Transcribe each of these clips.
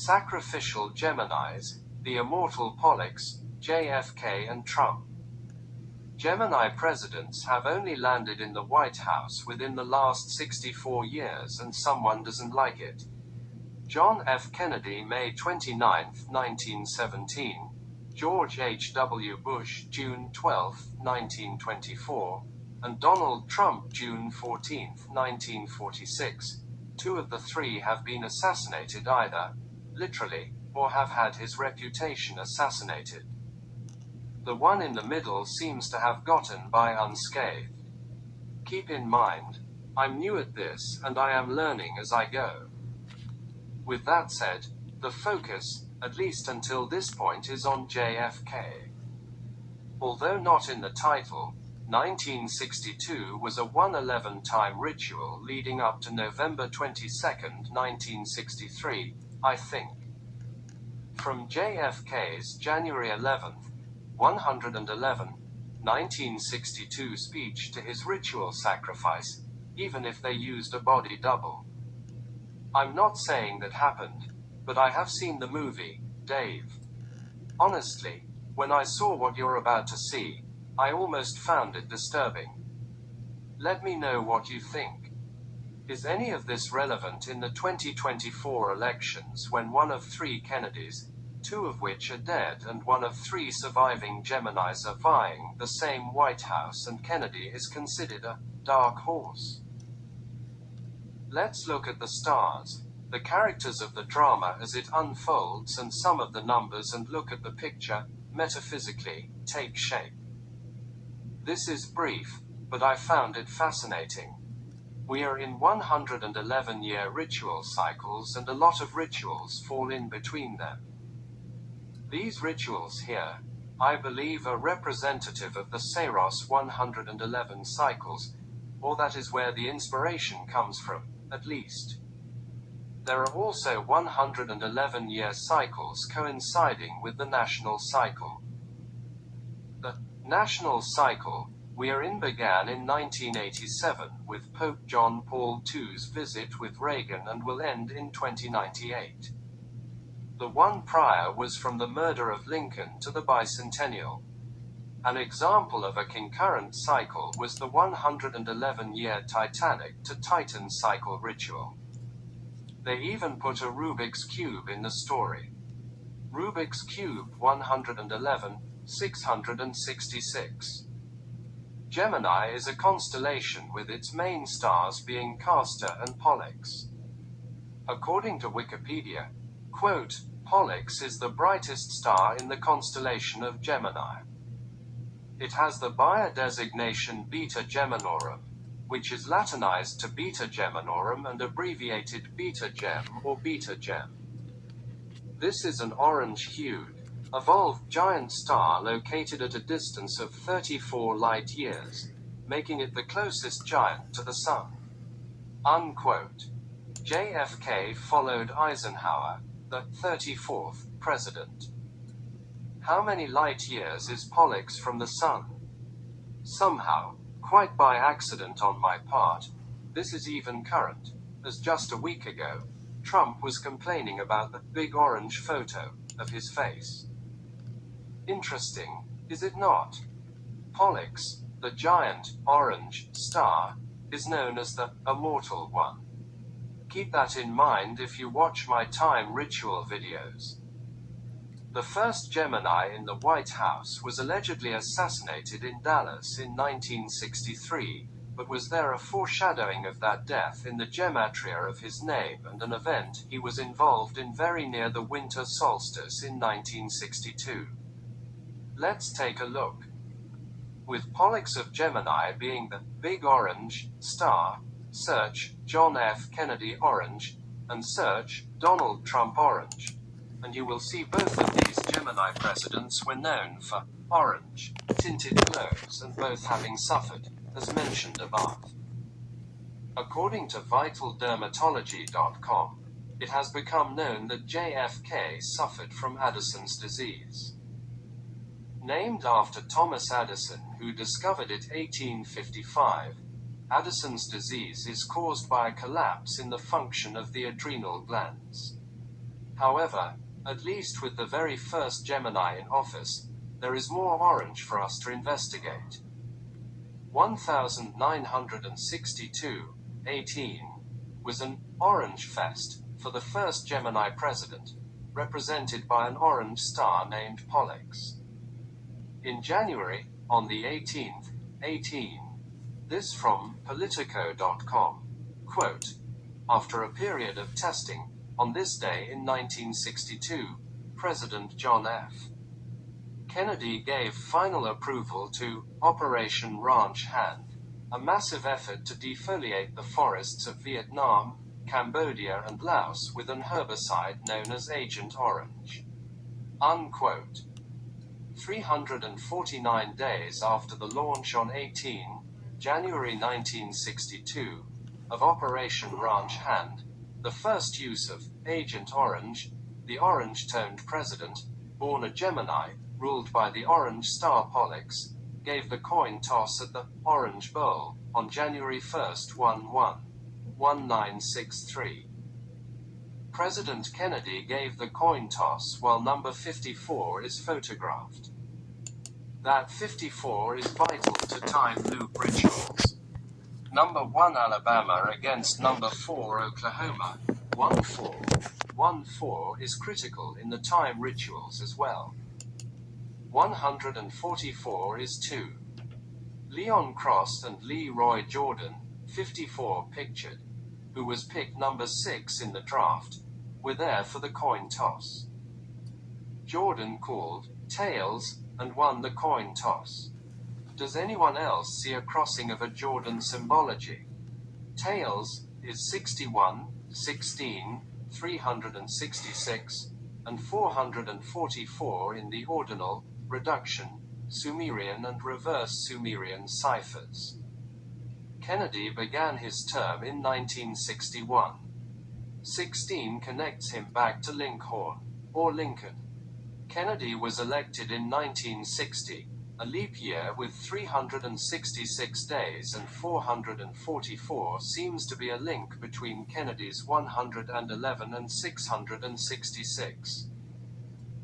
Sacrificial Geminis, the immortal Pollux, JFK and Trump. Gemini presidents have only landed in the White House within the last 64 years, and someone doesn't like it. John F. Kennedy, May 29, 1917, George H. W. Bush, June 12, 1924, and Donald Trump, June 14, 1946. Two of the three have been assassinated either literally, or have had his reputation assassinated. The one in the middle seems to have gotten by unscathed. Keep in mind, I'm new at this and I am learning as I go. With that said, the focus, at least until this point, is on JFK. Although not in the title, 1962 was a 111-time ritual leading up to November 22, 1963, I think. From JFK's January 11, 1962 speech to his ritual sacrifice, even if they used a body double. I'm not saying that happened, but I have seen the movie, Dave. Honestly, when I saw what you're about to see, I almost found it disturbing. Let me know what you think. Is any of this relevant in the 2024 elections, when one of three Kennedys, two of which are dead, and one of three surviving Geminis are vying the same White House, and Kennedy is considered a dark horse? Let's look at the stars, the characters of the drama as it unfolds, and some of the numbers, and look at the picture, metaphysically, take shape. This is brief, but I found it fascinating. We are in 111-year ritual cycles, and a lot of rituals fall in between them. These rituals here, I believe, are representative of the Saros 111 cycles, or that is where the inspiration comes from, at least. There are also 111-year cycles coinciding with the national cycle. The national cycle we are in began in 1987 with Pope John Paul II's visit with Reagan and will end in 2098. The one prior was from the murder of Lincoln to the bicentennial. An example of a concurrent cycle was the 111-year Titanic to Titan cycle ritual. They even put a Rubik's Cube in the story. Rubik's Cube 111, 666. Gemini is a constellation with its main stars being Castor and Pollux. According to Wikipedia, quote, Pollux is the brightest star in the constellation of Gemini. It has the Bayer designation Beta Geminorum, which is Latinized to Beta Geminorum and abbreviated Beta Gem or Beta Gem. This is an orange-hued, evolved giant star located at a distance of 34 light-years, making it the closest giant to the Sun. Unquote. JFK followed Eisenhower, the 34th president. How many light-years is Pollux from the Sun? Somehow, quite by accident on my part, this is even current, as just a week ago, Trump was complaining about the big orange photo of his face. Interesting, is it not? Pollux, the giant, orange, star, is known as the immortal one. Keep that in mind if you watch my time ritual videos. The first Gemini in the White House was allegedly assassinated in Dallas in 1963, but was there a foreshadowing of that death in the Gematria of his name and an event he was involved in very near the winter solstice in 1962? Let's take a look. With Pollux of Gemini being the big orange star, search John F. Kennedy orange, and search Donald Trump orange, and you will see both of these Gemini presidents were known for orange tinted clothes, and both having suffered, as mentioned above. According to VitalDermatology.com, it has become known that JFK suffered from Addison's disease. Named after Thomas Addison, who discovered it 1855, Addison's disease is caused by a collapse in the function of the adrenal glands. However, at least with the very first Gemini in office, there is more orange for us to investigate. 1962-18 was an Orange Fest for the first Gemini president, represented by an orange star named Pollux. In January, on the 18th, 18. This from Politico.com. Quote, after a period of testing, on this day in 1962, President John F. Kennedy gave final approval to Operation Ranch Hand, a massive effort to defoliate the forests of Vietnam, Cambodia and Laos with an herbicide known as Agent Orange. Unquote. 349 days after the launch on 18 January 1962 of Operation Ranch Hand, the first use of Agent Orange, the orange-toned president, born a Gemini, ruled by the orange star Pollux, gave the coin toss at the Orange Bowl on January 1, 1963. President Kennedy gave the coin toss while number 54 is photographed. That 54 is vital to time loop rituals. Number 1 Alabama against number 4 Oklahoma. 1-4. 1-4 is critical in the time rituals as well. 144 is 2. Leon Cross and Leroy Jordan, 54 pictured, who was picked number 6 in the draft, were there for the coin toss. Jordan called tails and won the coin toss. Does anyone else see a crossing of a Jordan symbology? Tails is 61, 16, 366, and 444 in the ordinal, reduction, Sumerian and reverse Sumerian ciphers. Kennedy began his term in 1961. 16 connects him back to Lincoln, or Lincoln. Kennedy was elected in 1960, a leap year with 366 days and 444 seems to be a link between Kennedy's 111 and 666.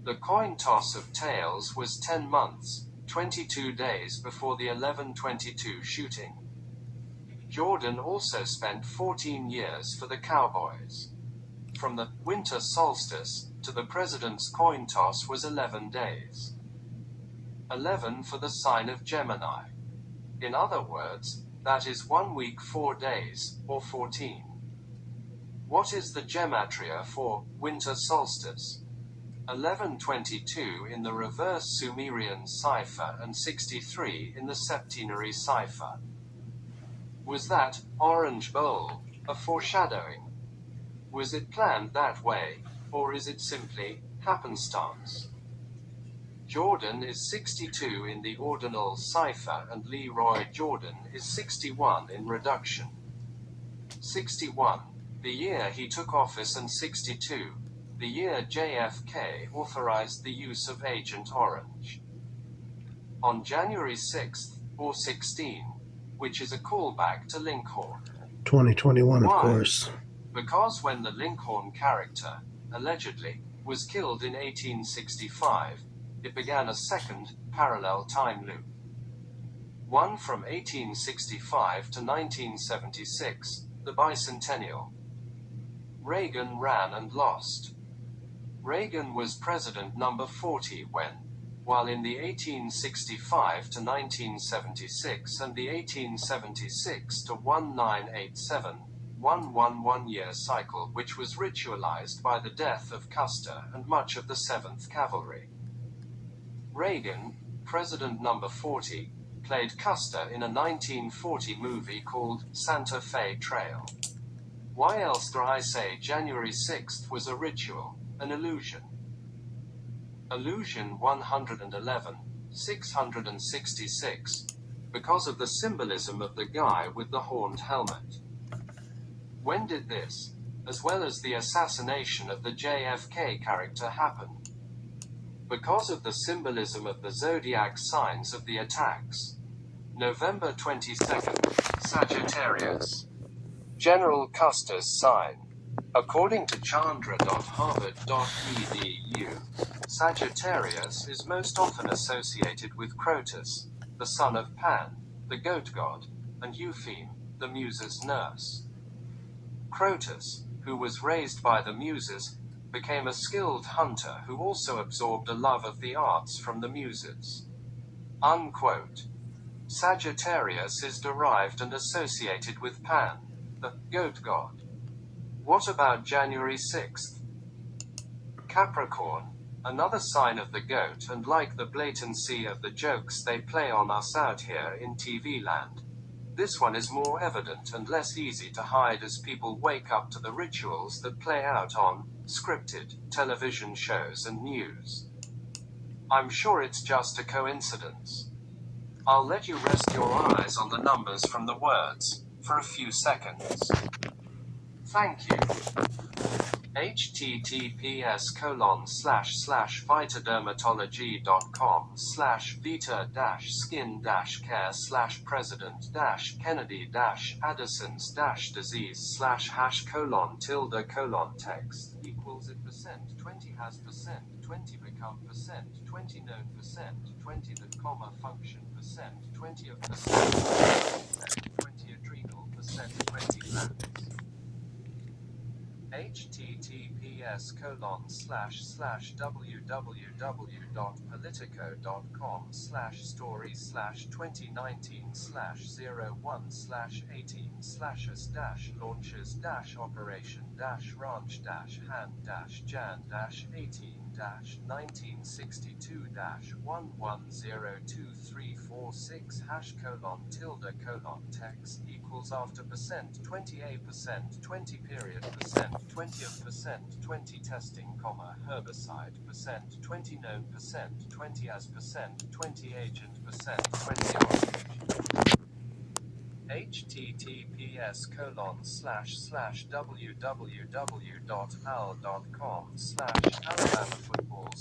The coin toss of tails was 10 months, 22 days before the 11/22 shooting. Jordan also spent 14 years for the Cowboys. From the winter solstice to the president's coin toss was 11 days. 11 for the sign of Gemini. In other words, that is 1 week 4 days, or 14. What is the Gematria for winter solstice? 11/22 in the reverse Sumerian cipher and 63 in the septenary cipher. Was that Orange Bowl a foreshadowing? Was it planned that way, or is it simply happenstance? Jordan is 62 in the ordinal cipher and Leroy Jordan is 61 in reduction. 61, the year he took office, and 62, the year JFK authorized the use of Agent Orange. On January 6th, or 16, which is a callback to Lincoln. 2021, of Why? course. Because when the Lincoln character, allegedly, was killed in 1865, it began a second, parallel time loop. One from 1865 to 1976, the bicentennial. Reagan ran and lost. Reagan was president number 40 when, while in the 1865 to 1976 and the 1876 to 1987, 111-year cycle which was ritualized by the death of Custer and much of the 7th Cavalry. Reagan, president number 40, played Custer in a 1940 movie called Santa Fe Trail. Why else do I say January 6th was a ritual, an illusion? Illusion 111, 666, because of the symbolism of the guy with the horned helmet. When did this, as well as the assassination of the JFK character, happen? Because of the symbolism of the zodiac signs of the attacks. November 22nd, Sagittarius. General Custer's sign. According to chandra.harvard.edu, Sagittarius is most often associated with Crotus, the son of Pan, the goat god, and Eupheme, the muse's nurse. Crotus, who was raised by the muses, became a skilled hunter who also absorbed a love of the arts from the muses. Unquote. Sagittarius is derived and associated with Pan, the goat god. What about January 6th? Capricorn, another sign of the goat, and like the blatancy of the jokes they play on us out here in TV land. This one is more evident and less easy to hide as people wake up to the rituals that play out on scripted television shows and news. I'm sure it's just a coincidence. I'll let you rest your eyes on the numbers from the words for a few seconds. Thank you. https://vita-skin-care/president-kennedy-addisons-disease/#:text equals it percent 20 has percent 20 become percent 20 known percent 20 that comma function percent 20 of percent 20 adrenal percent 20 glands. https://www.politico.com/story/2019/01618/18/18-1962-1102346#:tilde:text equals after percent 20% 20 period percent 20 of percent 20 testing comma herbicide percent 20 known percent 20 as percent 20 agent percent 20 orange. https://www.al.com/alabama football